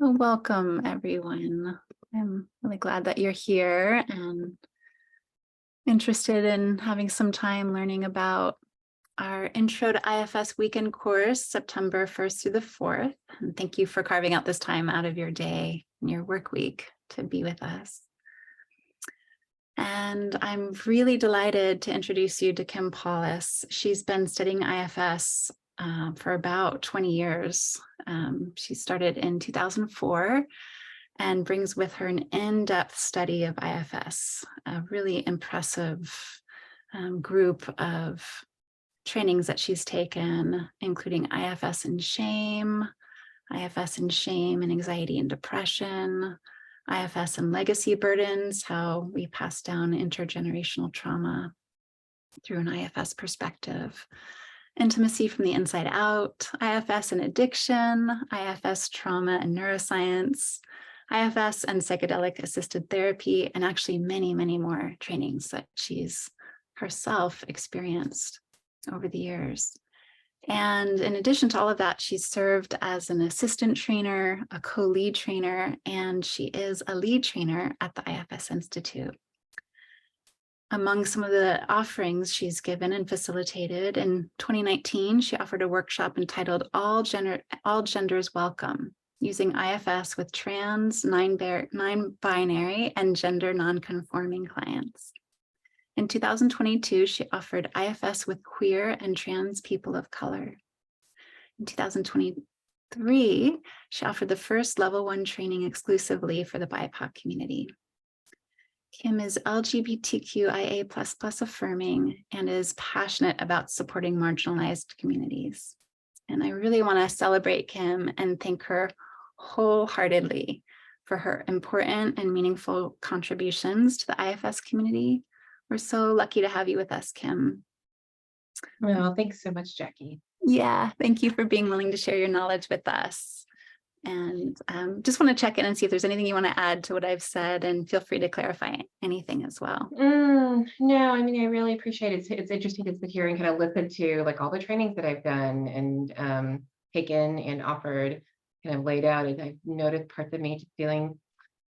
Well, welcome, everyone. I'm really glad that you're here and interested in having some time learning about our Intro to IFS weekend course, September 1st through the 4th. And thank you for carving out this time out of your day and your work week to be with us. And I'm really delighted to introduce you to Kim Paulus. She's been studying IFS for about 20 years. She started in 2004 and brings with her an in-depth study of IFS, a really impressive group of trainings that she's taken, including IFS and shame and anxiety and depression, IFS and legacy burdens, how we pass down intergenerational trauma through an IFS perspective, intimacy from the inside out, IFS and addiction, IFS trauma and neuroscience, IFS and psychedelic assisted therapy, and actually many, many more trainings that she's herself experienced over the years. And in addition to all of that, she's served as an assistant trainer, a co-lead trainer, and she is a lead trainer at the IFS Institute. Among some of the offerings she's given and facilitated, in 2019, she offered a workshop entitled All Genders Welcome, using IFS with trans, non-binary, and gender non-conforming clients. In 2022, she offered IFS with queer and trans people of color. In 2023, she offered the first level 1 training exclusively for the BIPOC community. Kim is LGBTQIA++ affirming and is passionate about supporting marginalized communities. And I really want to celebrate Kim and thank her wholeheartedly for her important and meaningful contributions to the IFS community. We're so lucky to have you with us, Kim. Well, thanks so much, Jackie. Yeah, thank you for being willing to share your knowledge with us. And just want to check in and see if there's anything you want to add to what I've said, and feel free to clarify anything as well. No, I mean, I really appreciate it. It's interesting to sit here and kind of listen to like all the trainings that I've done and taken and offered, kind of laid out, and I've noticed parts of me just feeling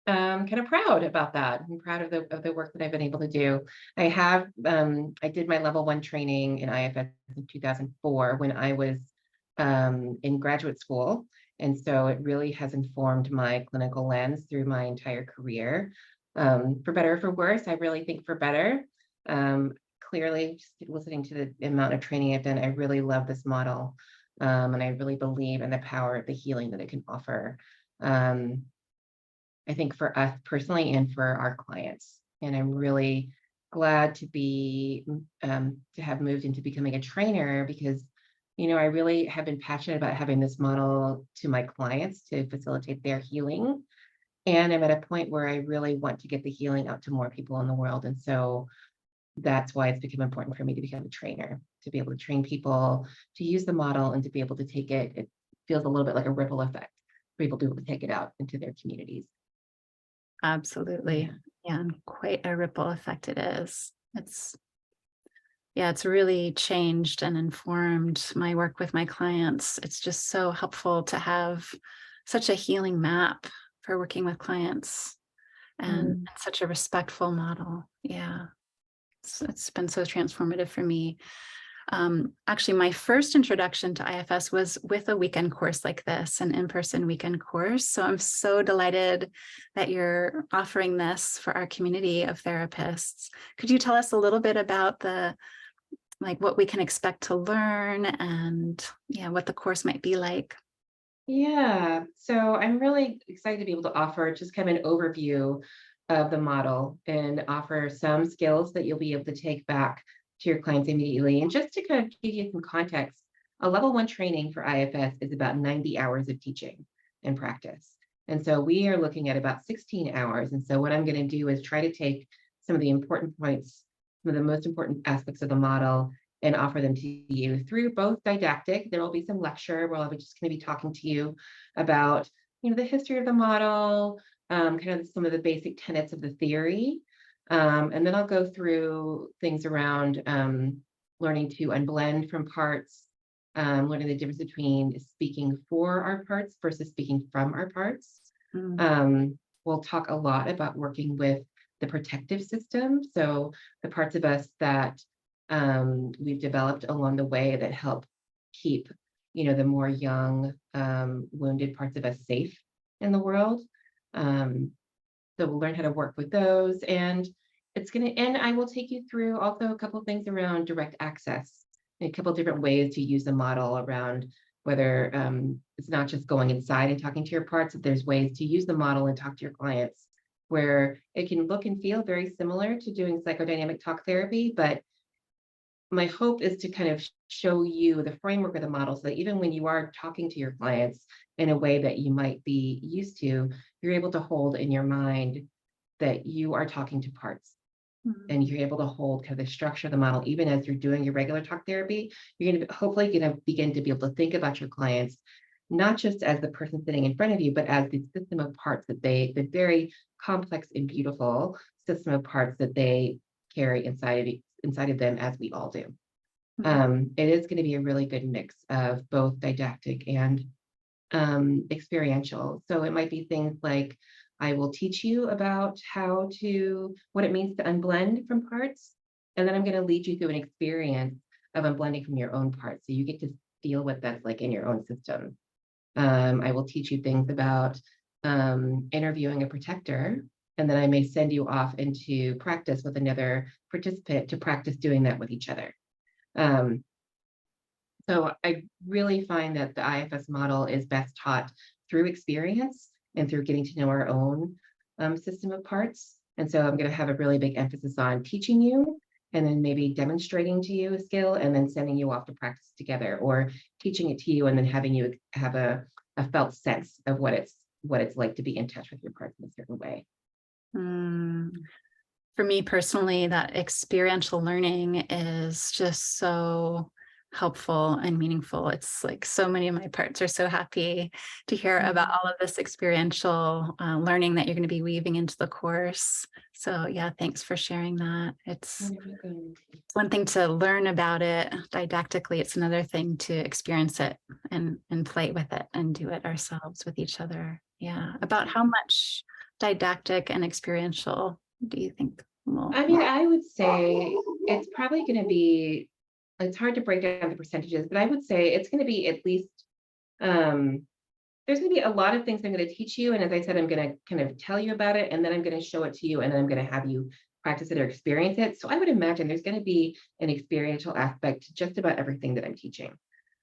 kind of proud about that. I'm proud of the work that I've been able to do. I did my level 1 training in IFS in 2004 when I was in graduate school. And so it really has informed my clinical lens through my entire career. For better or for worse, I really think for better. Clearly, just listening to the amount of training I've done, I really love this model. And I really believe in the power of the healing that it can offer. I think for us personally and for our clients. And I'm really glad to have moved into becoming a trainer because, you know, I really have been passionate about having this model to my clients to facilitate their healing. And I'm at a point where I really want to get the healing out to more people in the world. And so that's why it's become important for me to become a trainer, to be able to train people to use the model and to be able to take it. It feels a little bit like a ripple effect for people to be able to take it out into their communities. Absolutely. Yeah, and quite a ripple effect it is. It's really changed and informed my work with my clients. It's just so helpful to have such a healing map for working with clients and such a respectful model. Yeah, it's been so transformative for me. Actually, my first introduction to IFS was with a weekend course like this, an in-person weekend course. So I'm so delighted that you're offering this for our community of therapists. Could you tell us a little bit about what we can expect to learn and what the course might be like? Yeah, so I'm really excited to be able to offer just kind of an overview of the model and offer some skills that you'll be able to take back to your clients immediately. And just to kind of give you some context, a level 1 training for IFS is about 90 hours of teaching and practice. And so we are looking at about 16 hours. And so what I'm going to do is try to take some of the important points, some of the most important aspects of the model, and offer them to you through both didactic. There will be some lecture where I'll be just going to be talking to you about, you know, the history of the model, kind of some of the basic tenets of the theory. And then I'll go through things around learning to unblend from parts, learning the difference between speaking for our parts versus speaking from our parts. We'll talk a lot about working with the protective system. So the parts of us that we've developed along the way that help keep, the more young, wounded parts of us safe in the world. So we'll learn how to work with those, and I will take you through also a couple of things around direct access, a couple of different ways to use the model around whether it's not just going inside and talking to your parts, but there's ways to use the model and talk to your clients where it can look and feel very similar to doing psychodynamic talk therapy. But my hope is to kind of show you the framework of the model so that even when you are talking to your clients in a way that you might be used to, you're able to hold in your mind that you are talking to parts. And you're able to hold kind of the structure of the model, even as you're doing your regular talk therapy. You're going to hopefully begin to be able to think about your clients, not just as the person sitting in front of you, but as the system of parts the very complex and beautiful system of parts that they carry inside of them, as we all do. It is going to be a really good mix of both didactic and experiential. So it might be things like, I will teach you about what it means to unblend from parts. And then I'm going to lead you through an experience of unblending from your own parts. So you get to feel what that's like in your own system. I will teach you things about interviewing a protector. And then I may send you off into practice with another participant to practice doing that with each other. So I really find that the IFS model is best taught through experience and through getting to know our own system of parts. And so I'm going to have a really big emphasis on teaching you and then maybe demonstrating to you a skill and then sending you off to practice together, or teaching it to you and then having you have a felt sense of what it's like to be in touch with your parts in a certain way. For me personally, that experiential learning is just so helpful and meaningful. It's like so many of my parts are so happy to hear about all of this experiential learning that you're going to be weaving into the course. So yeah, thanks for sharing that. It's one thing to learn about it didactically. It's another thing to experience it and play with it and do it ourselves with each other. Yeah. About how much didactic and experiential do you think? I would say it's probably going to be, it's hard to break down the percentages, but I would say it's going to be at least, there's going to be a lot of things I'm going to teach you. And as I said, I'm going to kind of tell you about it, and then I'm going to show it to you, and then I'm going to have you practice it or experience it. So I would imagine there's going to be an experiential aspect to just about everything that I'm teaching.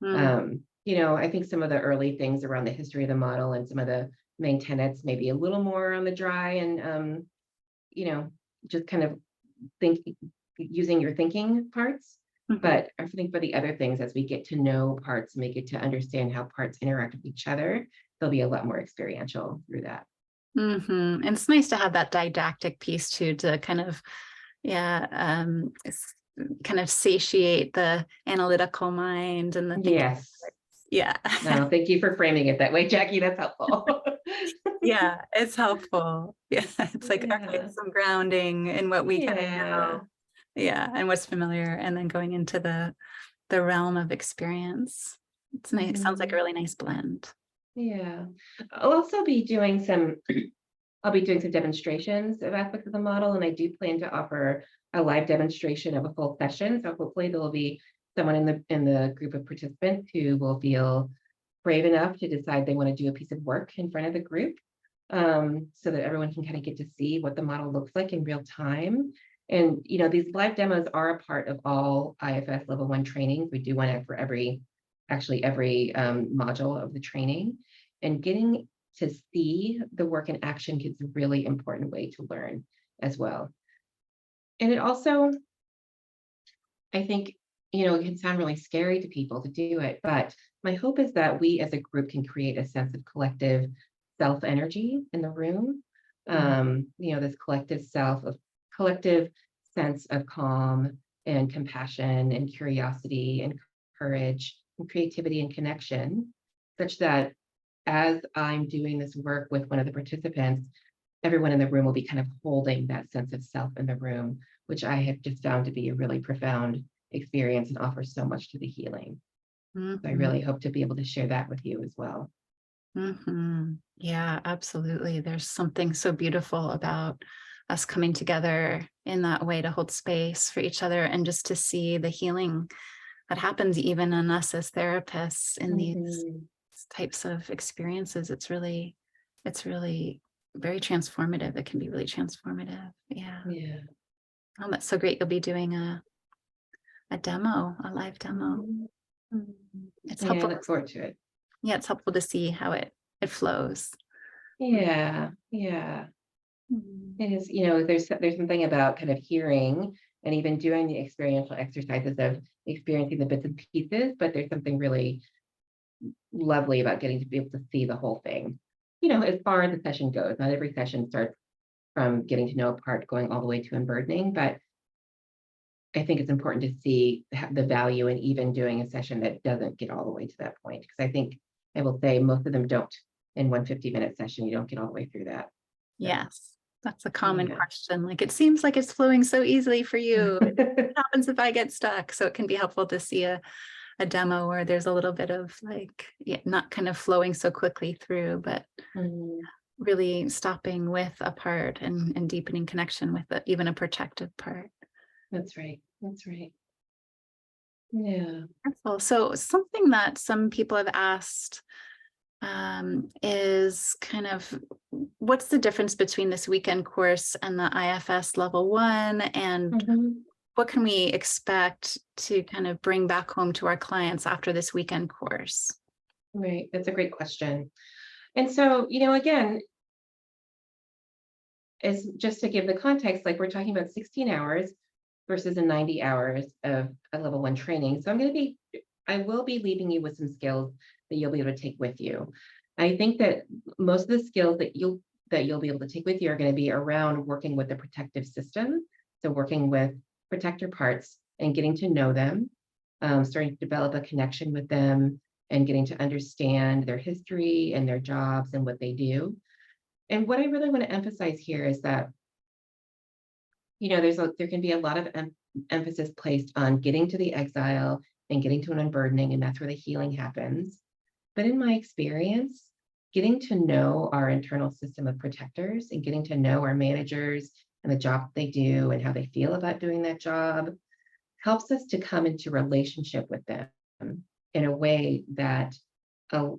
I think some of the early things around the history of the model and some of the main tenets, maybe a little more on the dry and, just kind of using your thinking parts. But I think for the other things, as we get to know parts and we get to understand how parts interact with each other, there'll be a lot more experiential through that. And it's nice to have that didactic piece too, to kind of, kind of satiate the analytical mind and the thinking. Yes. Yeah. No, thank you for framing it that way, Jackie. That's helpful. Yeah, it's helpful. Yeah, it's like okay, some grounding in what we kind of know. Yeah, and what's familiar, and then going into the realm of experience. It's nice. It sounds like a really nice blend. Yeah. I'll be doing some demonstrations of aspects of the model, and I do plan to offer a live demonstration of a full session. So hopefully there will be someone in the group of participants who will feel brave enough to decide they want to do a piece of work in front of the group, so that everyone can kind of get to see what the model looks like in real time. And these live demos are a part of all IFS level 1 trainings. We do one for every module of the training, and getting to see the work in action is a really important way to learn as well. And it also, I think, it can sound really scary to people to do it, but my hope is that we as a group can create a sense of collective self energy in the room. This collective sense of calm and compassion and curiosity and courage and creativity and connection, such that as I'm doing this work with one of the participants, everyone in the room will be kind of holding that sense of self in the room, which I have just found to be a really profound experience and offers so much to the healing. So I Mhm. really hope to be able to share that with you as well. Yeah, absolutely. There's something so beautiful about us coming together in that way to hold space for each other and just to see the healing that happens even in us as therapists in these Mhm. types of experiences. It's really very transformative. It can be really transformative. Yeah. Yeah. Oh, that's so great. You'll be doing a demo, a live demo. Mhm. It's Yeah, I helpful. look forward to it. Yeah, it's helpful to see how it flows. Yeah, yeah. Mhm. It is, there's something about kind of hearing and even doing the experiential exercises of experiencing the bits and pieces, but there's something really lovely about getting to be able to see the whole thing. As far as the session goes, not every session starts from getting to know a part going all the way to unburdening, but I think it's important to see the value in even doing a session that doesn't get all the way to that point. Because I think I will say most of them don't. In one 50-minute session, you don't get all the way through that. So, Yes, that's a common yeah. question. Like, it seems like it's flowing so easily for you. What happens if I get stuck? So it can be helpful to see a demo where there's a little bit of like, yeah, not kind of flowing so quickly through, but Mhm. really stopping with a part and deepening connection with even a protective part. That's right. That's right. Yeah. Wonderful. So something that some people have asked is kind of what's the difference between this weekend course and the IFS level 1, and Mhm. what can we expect to kind of bring back home to our clients after this weekend course? Right. That's a great question. And so, again, is just to give the context, like we're talking about 16 hours versus a 90 hours of a level 1 training. So I will be leaving you with some skills that you'll be able to take with you. I think that most of the skills that you'll be able to take with you are going to be around working with the protective system. So working with protector parts and getting to know them, starting to develop a connection with them and getting to understand their history and their jobs and what they do. And what I really want to emphasize here is that, there can be a lot of emphasis placed on getting to the exile and getting to an unburdening, and that's where the healing happens. But in my experience, getting to know our internal system of protectors and getting to know our managers and the job they do and how they feel about doing that job helps us to come into relationship with them in a way that uh,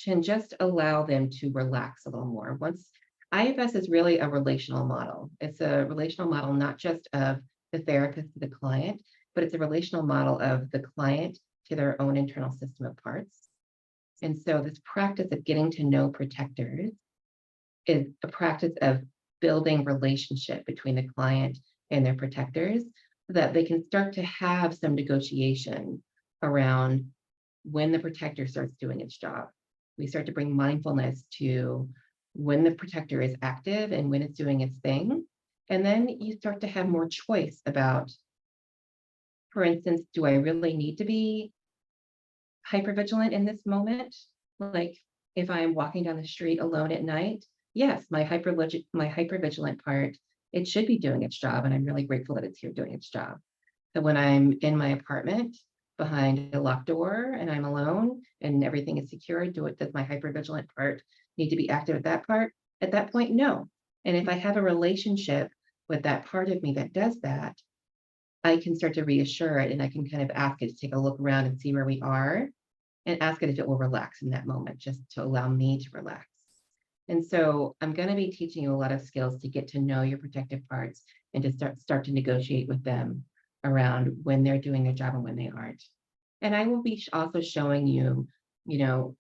can just allow them to relax a little more. Once IFS is really a relational model. It's a relational model, not just of the therapist to the client, but it's a relational model of the client to their own internal system of parts. And so this practice of getting to know protectors is a practice of building relationship between the client and their protectors so that they can start to have some negotiation around when the protector starts doing its job. We start to bring mindfulness to when the protector is active and when it's doing its thing. And then you start to have more choice about, for instance, do I really need to be hypervigilant in this moment? Like if I'm walking down the street alone at night, yes, my hypervigilant part, it should be doing its job. And I'm really grateful that it's here doing its job. So when I'm in my apartment behind a locked door and I'm alone and everything is secure, does my hypervigilant part need to be active at that point? No. And if I have a relationship with that part of me that does that, I can start to reassure it and I can kind of ask it to take a look around and see where we are and ask it if it will relax in that moment, just to allow me to relax. And so I'm going to be teaching you a lot of skills to get to know your protective parts and to start to negotiate with them around when they're doing their job and when they aren't. And I will be also showing you, you know,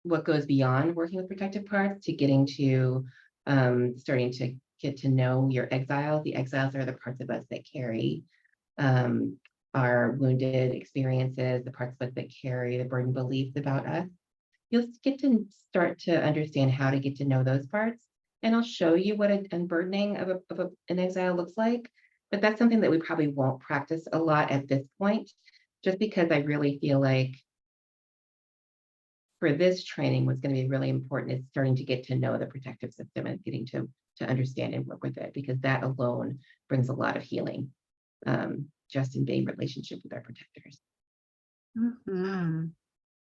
what goes beyond working with protective parts to getting to starting to get to know your exiles. The exiles are the parts of us that carry um, our wounded experiences, the parts of us that carry the burden beliefs about us. You'll get to start to understand how to get to know those parts. And I'll show you what an unburdening of an exile looks like. But that's something that we probably won't practice a lot at this point, just because I really feel like for this training, what's going to be really important is starting to get to know the protective system and getting to understand and work with it, because that alone brings a lot of healing just in being in relationship with our protectors. Mhm.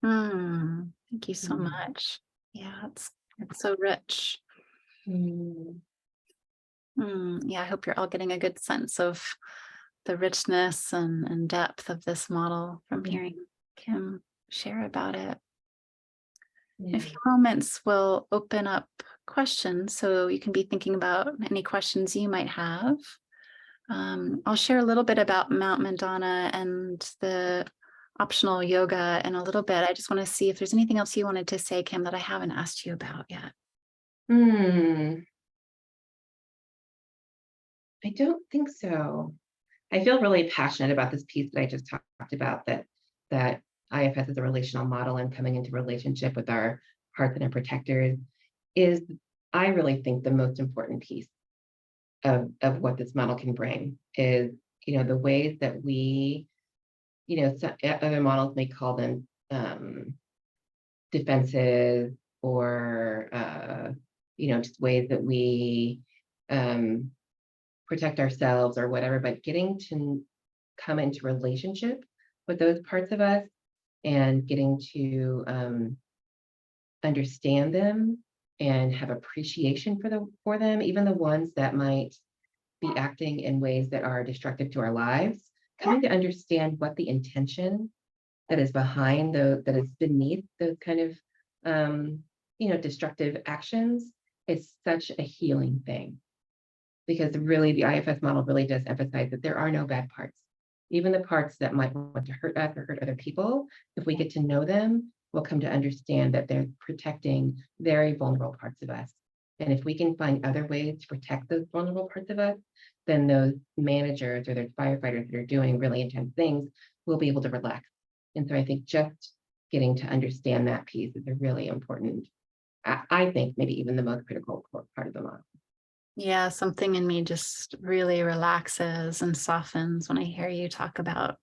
Thank you so much. Yeah, it's so rich. Mm. Yeah, I hope you're all getting a good sense of the richness and depth of this model from hearing Kim share about it. In a Yeah. few moments, we'll open up questions, so you can be thinking about any questions you might have. I'll share a little bit about Mount Madonna and the optional yoga in a little bit. I just want to see if there's anything else you wanted to say, Kim, that I haven't asked you about yet. Hmm. I don't think so. I feel really passionate about this piece that I just talked about, that IFS is a relational model, and coming into relationship with our hearts and our protectors is, I really think, the most important piece of what this model can bring is, the ways that we, other models may call them defensive, or just ways that we um, protect ourselves or whatever, but getting to come into relationship with those parts of us, and getting to understand them and have appreciation for them, even the ones that might be acting in ways that are destructive to our lives. Coming to understand what the intention that is behind that is beneath those kind of destructive actions is such a healing thing, because really the IFS model really does emphasize that there are no bad parts. Even the parts that might want to hurt us or hurt other people, if we get to know them, we'll come to understand that they're protecting very vulnerable parts of us. And if we can find other ways to protect those vulnerable parts of us, then those managers or those firefighters that are doing really intense things will be able to relax. And so I think just getting to understand that piece is a really important, I think maybe even the most critical part of the model. Yeah, something in me just really relaxes and softens when I hear you talk about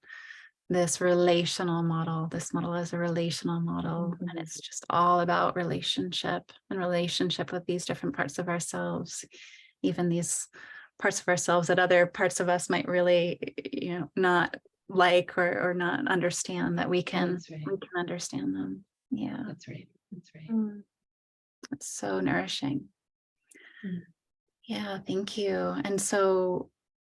this relational model. This model is a relational model, and it's just all about relationship and relationship with these different parts of ourselves, even these parts of ourselves that other parts of us might really, not like or not understand, that we can That's right. we can understand them. Yeah. That's right. That's right. It's so nourishing. Mm. Yeah, thank you. And so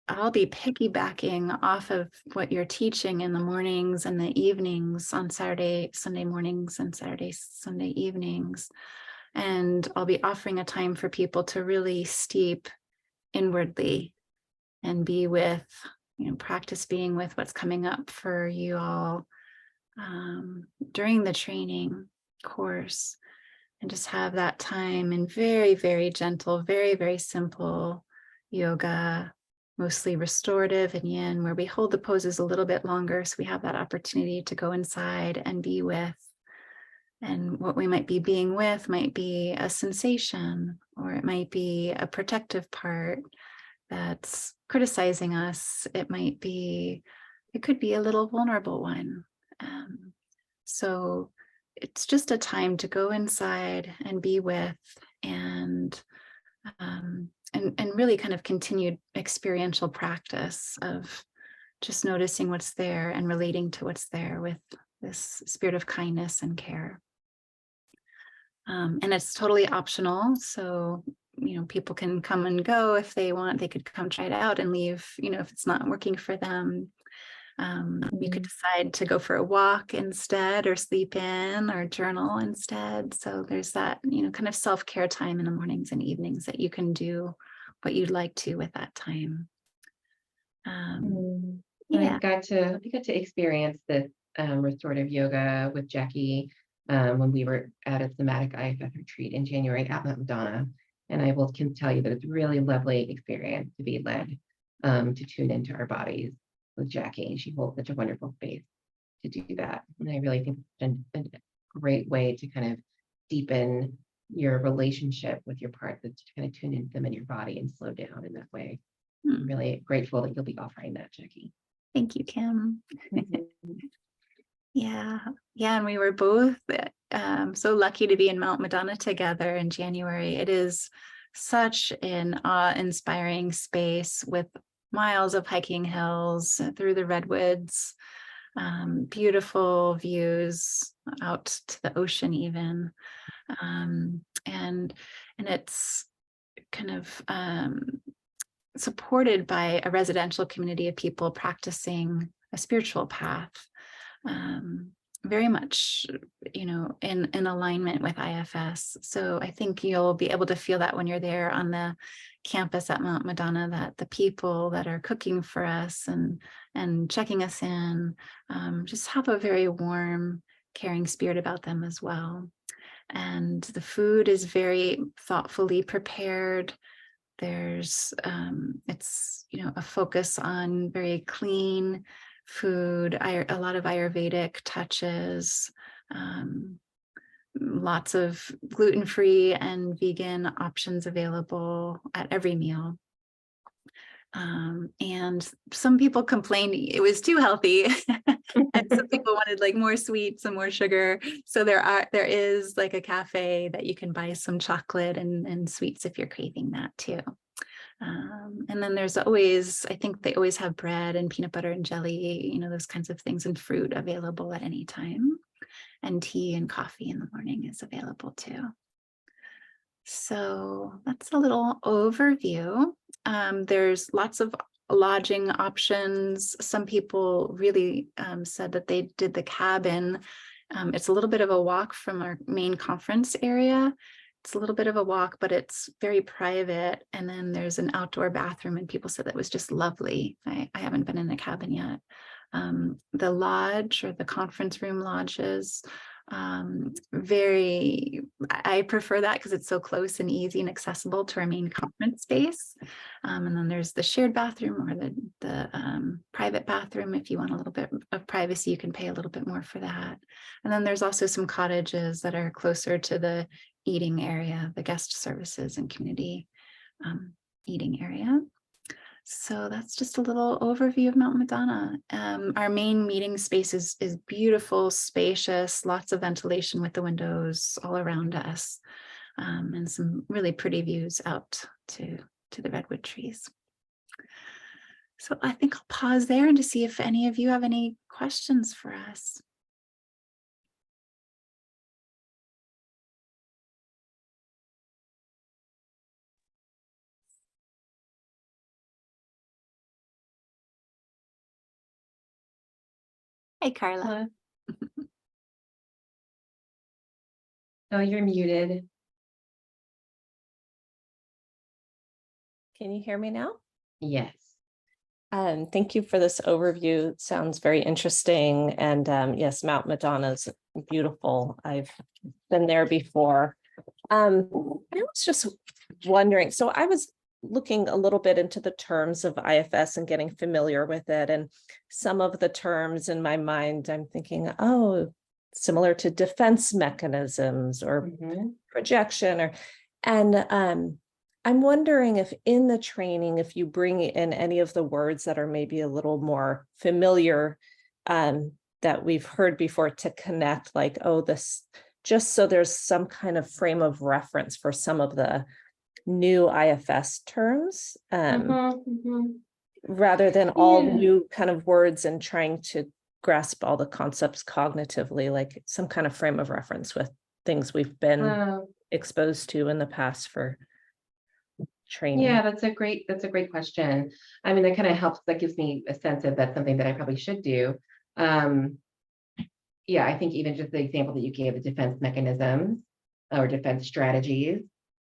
I'll be piggybacking off of what you're teaching in the mornings and the evenings on Sunday mornings and Sunday evenings. And I'll be offering a time for people to really steep inwardly and be with, practice being with what's coming up for you all during the training course, and just have that time in very, very gentle, very, very simple yoga, mostly restorative and yin, where we hold the poses a little bit longer. So we have that opportunity to go inside and be with. And what we might be being with might be a sensation, or it might be a protective part that's criticizing us. It could be a little vulnerable one. So it's just a time to go inside and be with, and and really kind of continued experiential practice of just noticing what's there and relating to what's there with this spirit of kindness and care. And it's totally optional. So, people can come and go if they want. They could come try it out and leave, if it's not working for them. You could decide to go for a walk instead, or sleep in, or journal instead. So there's that, kind of self-care time in the mornings and evenings that you can do what you'd like to with that time. Yeah. I got to experience this restorative yoga with Jackie when we were at a somatic IFS retreat in January at Mount Madonna. And can tell you that it's a really lovely experience to be led to tune into our bodies with Jackie. She holds such a wonderful space to do that. And I really think it's a great way to kind of deepen your relationship with your parts, is to kind of tune into them in your body and slow down in that way. I'm really grateful that you'll be offering that, Jackie. Thank you, Kim. Yeah. And we were both so lucky to be in Mount Madonna together in January. It is such an awe-inspiring space with miles of hiking hills through the redwoods. Beautiful views out to the ocean even. And it's kind of supported by a residential community of people practicing a spiritual path, very much, in alignment with IFS. So I think you'll be able to feel that when you're there on the campus at Mount Madonna, that the people that are cooking for us and checking us in just have a very warm, caring spirit about them as well. And the food is very thoughtfully prepared. There's it's a focus on very clean food, a lot of Ayurvedic touches, lots of gluten-free and vegan options available at every meal. And some people complained it was too healthy, and some people wanted like more sweets and more sugar. So there is like a cafe that you can buy some chocolate and sweets if you're craving that too. And then there's always, I think they always have bread and peanut butter and jelly, those kinds of things, and fruit available at any time. And tea and coffee in the morning is available too. So that's a little overview. There's lots of lodging options. Some people really said that they did the cabin. It's a little bit of a walk from our main conference area. It's a little bit of a walk, but it's very private. And then there's an outdoor bathroom, and people said that was just lovely. I haven't been in a cabin yet. The lodge, or the conference room lodges, I prefer that because it's so close and easy and accessible to our main conference space. And then there's the shared bathroom, or the private bathroom. If you want a little bit of privacy, you can pay a little bit more for that. And then there's also some cottages that are closer to the eating area, the guest services and community eating area. So that's just a little overview of Mount Madonna. Our main meeting space is beautiful, spacious, lots of ventilation with the windows all around us, and some really pretty views out to the redwood trees. So I think I'll pause there and to see if any of you have any questions for us. Hey, Carla. Oh, you're muted. Can you hear me now? Yes. Thank you for this overview. It sounds very interesting. And yes, Mount Madonna is beautiful. I've been there before. I was just wondering, so I was looking a little bit into the terms of IFS and getting familiar with it. And some of the terms in my mind, I'm thinking, oh, similar to defense mechanisms or projection, and I'm wondering if in the training, if you bring in any of the words that are maybe a little more familiar that we've heard before to connect, like, oh, this, just so there's some kind of frame of reference for some of the new IFS terms, rather than all new kind of words and trying to grasp all the concepts cognitively, like some kind of frame of reference with things we've been exposed to in the past for training. Yeah, that's a great question. I mean, that kind of helps, that gives me a sense of that's something that I probably should do. Yeah, I think even just the example that you gave, the defense mechanisms or defense strategies,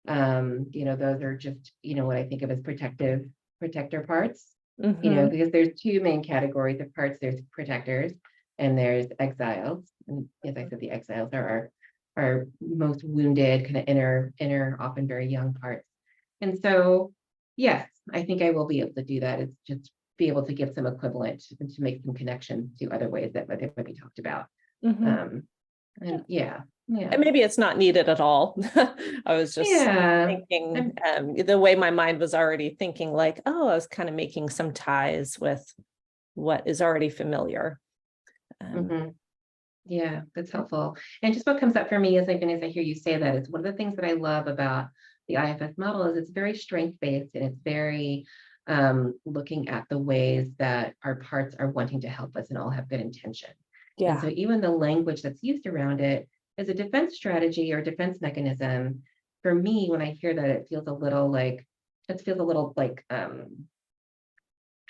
those are just, what I think of as protector parts, because there's two main categories of parts. There's protectors and there's exiles. And as I said, the exiles are our most wounded, kind of inner, often very young parts. And so, yes, I think I will be able to do that. It's just be able to give some equivalent and to make some connections to other ways that might be talked about. And yeah. And maybe it's not needed at all. I was just thinking the way my mind was already thinking, like, oh, I was kind of making some ties with what is already familiar. Yeah, that's helpful. And just what comes up for me as I hear you say that, is one of the things that I love about the IFS model is it's very strength-based, and it's very looking at the ways that our parts are wanting to help us and all have good intention. And Yeah. so even the language that's used around it is a defense strategy or defense mechanism. For me, when I hear that, it feels a little like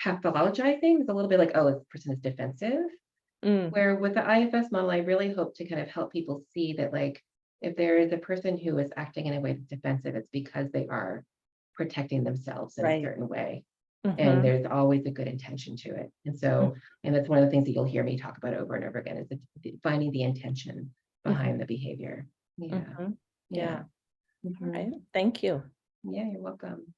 pathologizing. It's a little bit like, oh, this person is defensive. Mm, Where with the IFS model, I really hope to kind of help people see that, like, if there is a person who is acting in a way that's defensive, it's because they are protecting themselves in a right. certain way. And Mhm, there's always a good intention to it. And so, and that's one of the things that you'll hear me talk about over and over again, is finding the intention behind the behavior. Yeah. mhm. Yeah. All Mhm. right. Thank you. Yeah, you're welcome.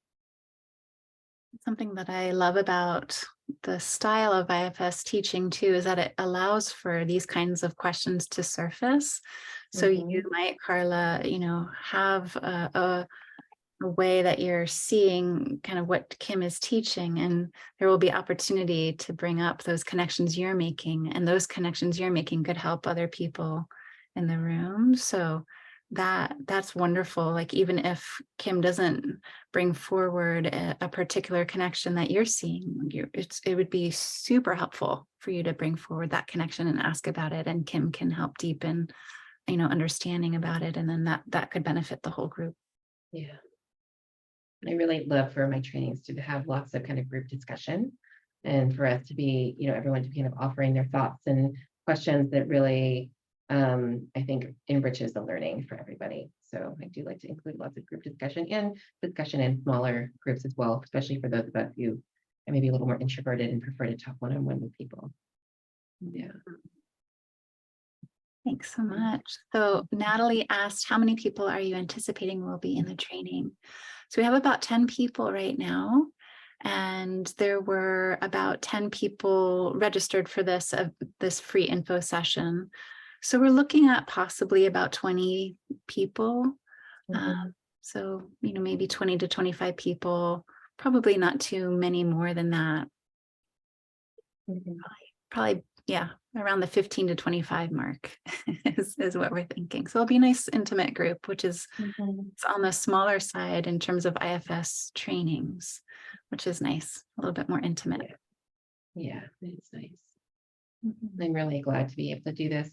Something that I love about the style of IFS teaching too is that it allows for these kinds of questions to surface. So you might, Carla, have a way that you're seeing kind of what Kim is teaching, and there will be opportunity to bring up those connections you're making, and those connections you're making could help other people in the room. So that's wonderful. Like, even if Kim doesn't bring forward a particular connection that you're seeing, it would be super helpful for you to bring forward that connection and ask about it, and Kim can help deepen understanding about it, and then that could benefit the whole group. Yeah. I really love for my trainings to have lots of kind of group discussion, and for us to be, everyone to be kind of offering their thoughts and questions that really, I think, enriches the learning for everybody. So I do like to include lots of group discussion and discussion in smaller groups as well, especially for those of us who are maybe a little more introverted and prefer to talk one-on-one with people. Yeah. Thanks so much. So Natalie asked, how many people are you anticipating will be in the training? So we have about 10 people right now, and there were about 10 people registered for this free info session. So we're looking at possibly about 20 people. So, maybe 20 to 25 people, probably not too many more than that. Probably, yeah, around the 15 to 25 mark is what we're thinking. So it'll be a nice intimate group, which is it's on the smaller side in terms of IFS trainings, which is nice, a little bit more intimate. Yeah, it's nice. I'm really glad to be able to do this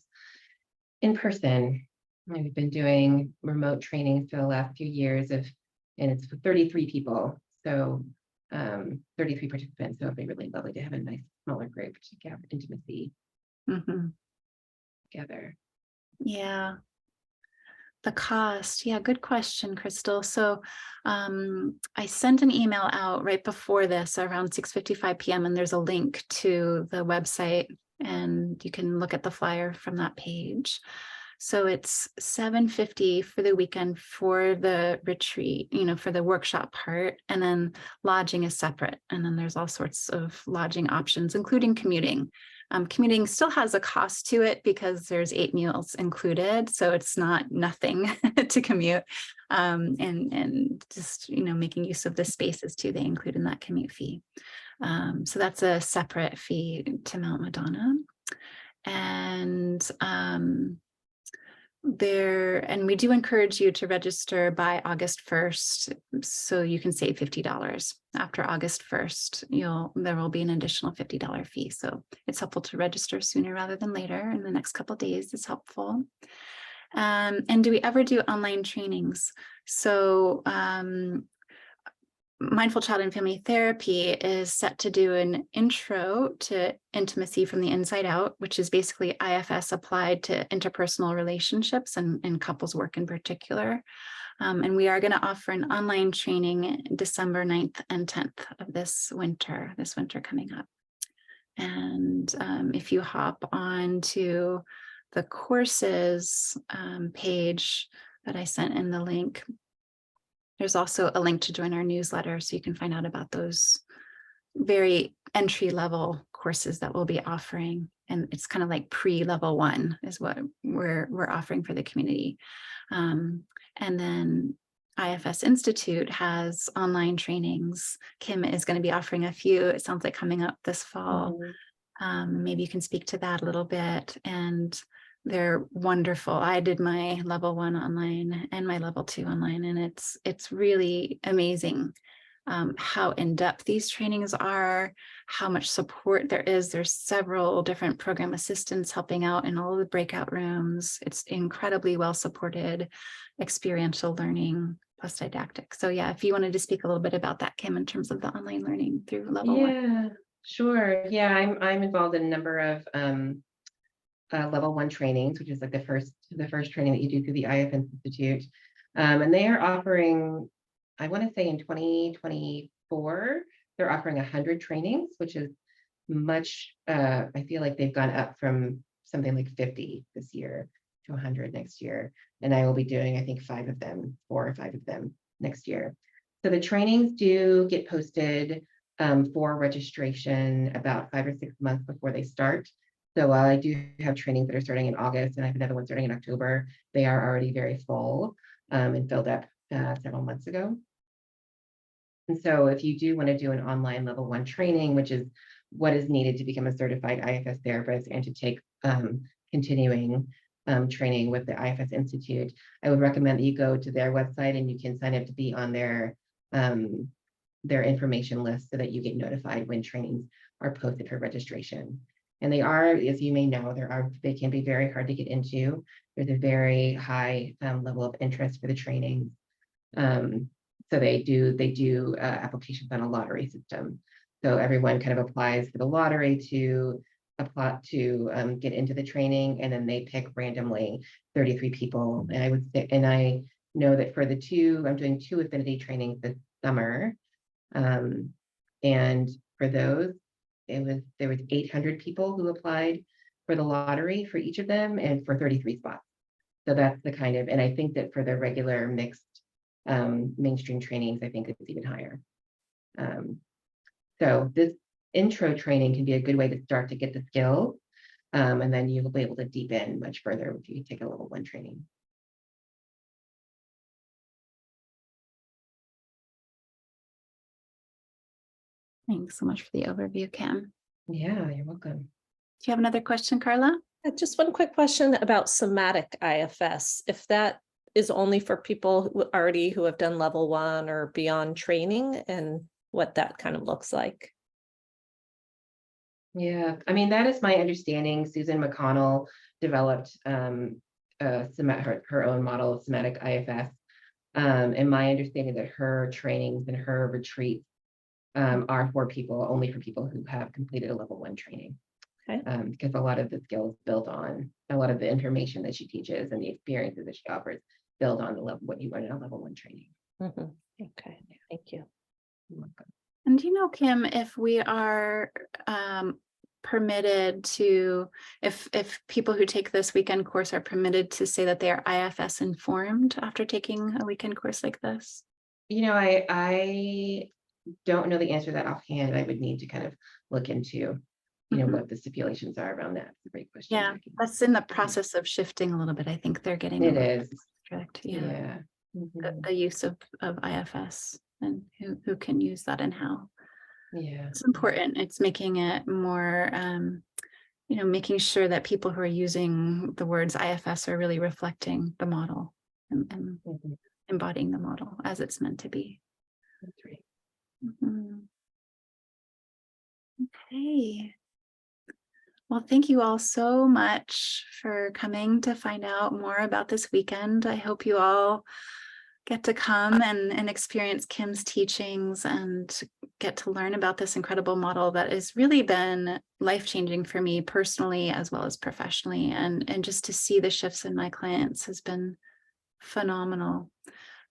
in person. We've been doing remote trainings for the last few years and it's for 33 people. So 33 participants. So it'd be really lovely to have a nice smaller group to have intimacy together. Yeah. The cost. Yeah, good question, Crystal. So I sent an email out right before this around 6:55 p.m. and there's a link to the website, and you can look at the flyer from that page. So it's $750 for the weekend for the retreat, for the workshop part, and then lodging is separate. And then there's all sorts of lodging options, including commuting. Commuting still has a cost to it because there's 8 meals included, so it's not nothing to commute. And just making use of the spaces too, they include in that commute fee. So that's a separate fee to Mount Madonna. And we do encourage you to register by August 1st, so you can save $50. After August 1st, there will be an additional $50 fee. So it's helpful to register sooner rather than later. In the next couple of days is helpful. And do we ever do online trainings? So Mindful Child and Family Therapy is set to do an intro to intimacy from the inside out, which is basically IFS applied to interpersonal relationships and couples work in particular. And we are going to offer an online training December 9th and 10th of this winter coming up. And if you hop on to the courses page that I sent in the link, there's also a link to join our newsletter, so you can find out about those very entry-level courses that we'll be offering. And it's kind of like pre-level 1 is what we're offering for the community. And then IFS Institute has online trainings. Kim is going to be offering a few, it sounds like, coming up this fall. Maybe you can speak to that a little bit. And they're wonderful. I did my level 1 online and my level 2 online, and it's really amazing how in-depth these trainings are, how much support there is. There's several different program assistants helping out in all of the breakout rooms. It's incredibly well supported, experiential learning plus didactic. So yeah, if you wanted to speak a little bit about that, Kim, in terms of the online learning through level 1. Yeah, sure. Yeah, I'm involved in a number of level 1 trainings, which is like the first training that you do through the IFS Institute. And they are offering, I want to say in 2024, they're offering 100 trainings, which is much, I feel like they've gone up from something like 50 this year to 100 next year. And I will be doing, I think, 4 or 5 of them next year. So the trainings do get posted for registration about 5 or 6 months before they start. So while I do have trainings that are starting in August and I have another one starting in October, they are already very full and filled up several months ago. And so if you do want to do an online level 1 training, which is what is needed to become a certified IFS therapist and to take continuing training with the IFS Institute, I would recommend that you go to their website and you can sign up to be on their information list so that you get notified when trainings are posted for registration. And they are, as you may know, they can be very hard to get into. There's a very high level of interest for the training. So they do applications on a lottery system. So everyone kind of applies for the lottery to apply to get into the training, and then they pick randomly 33 people. And I know that for I'm doing 2 affinity trainings this summer. And for those, there was 800 people who applied for the lottery for each of them and for 33 spots. So that's the kind of, and I think that for the regular mixed mainstream trainings, I think it's even higher. So this intro training can be a good way to start to get the skills. And then you'll be able to deepen much further if you take a level 1 training. Thanks so much for the overview, Kim. Yeah, you're welcome. Do you have another question, Carla? Just one quick question about somatic IFS. If that is only for people who have done level 1 or beyond training, and what that kind of looks like. Yeah, I mean, that is my understanding. Susan McConnell developed her own model of somatic IFS. And my understanding that her trainings and her retreats are only for people who have completed a level 1 training. Okay. Because a lot of the skills built on a lot of the information that she teaches and the experiences that she offers build on what you learn in a level 1 training. Mm-hmm. Okay, thank you. You're welcome. And do you know, Kim, if we are permitted to, if people who take this weekend course are permitted to say that they are IFS informed after taking a weekend course like this? You know, I don't know the answer to that offhand. I would need to kind of look into, what the stipulations are around that. It's a great question. Yeah, that's in the process of shifting a little bit. I think they're getting It is strict. Yeah. The use of IFS and who can use that and how. Yeah, It's important. It's making it more, making sure that people who are using the words IFS are really reflecting the model and embodying the model as it's meant to be. That's right. Okay. Well, thank you all so much for coming to find out more about this weekend. I hope you all get to come and experience Kim's teachings and get to learn about this incredible model that has really been life-changing for me personally as well as professionally. And just to see the shifts in my clients has been phenomenal.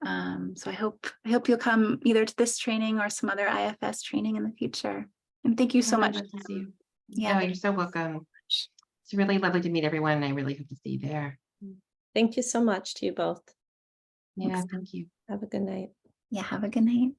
So I hope you'll come either to this training or some other IFS training in the future. And thank you so much. Yeah, you're so welcome. It's really lovely to meet everyone, and I really hope to see you there. Thank you so much to you both. Yeah, thank you. Have a good night. Yeah, have a good night.